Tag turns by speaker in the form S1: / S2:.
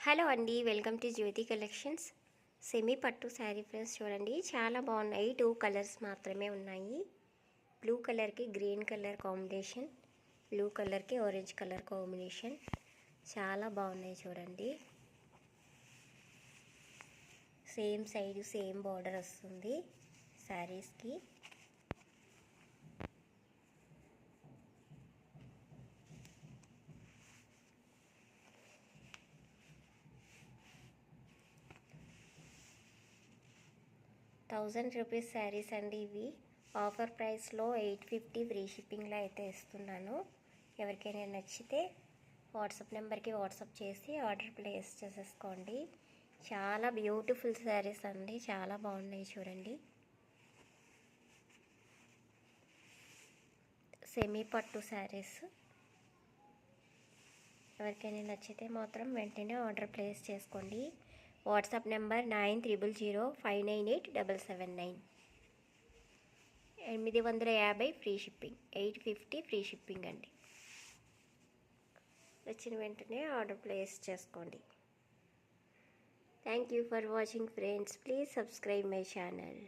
S1: Hello అండి, welcome to Jyothi collections. Semi పట్టు sari friends చూడండి, చాలా బాగున్నాయి. 2 కలర్స్ మాత్రమే ఉన్నాయి. బ్లూ కలర్కి గ్రీన్ కలర్ కాంబినేషన్, బ్లూ కలర్కి ఆరెంజ్ కలర్ కాంబినేషన్. చాలా బాగున్నాయి చూడండి. సేమ్ సైజు సేమ్ బార్డర్ వస్తుంది శారీస్కి. ₹1000 శారీస్ అండి ఇవి. ఆఫర్ ప్రైస్లో 850 ఫ్రీ షిప్పింగ్లో అయితే ఇస్తున్నాను. ఎవరికైనా నచ్చితే వాట్సాప్ నెంబర్కి వాట్సాప్ చేసి ఆర్డర్ ప్లేస్ చేసేసుకోండి. చాలా బ్యూటిఫుల్ శారీస్ అండి, చాలా బాగున్నాయి చూడండి. సెమీ పట్టు శారీస్. ఎవరికైనా నచ్చితే మాత్రం వెంటనే ఆర్డర్ ప్లేస్ చేసుకోండి. WhatsApp number 9000598779. 850 free shipping, 850 free shipping అండి. వచ్చిన వెంటనే ఆర్డర్ ప్లేస్ చేసుకోండి. Thank you for watching friends. Please subscribe my channel.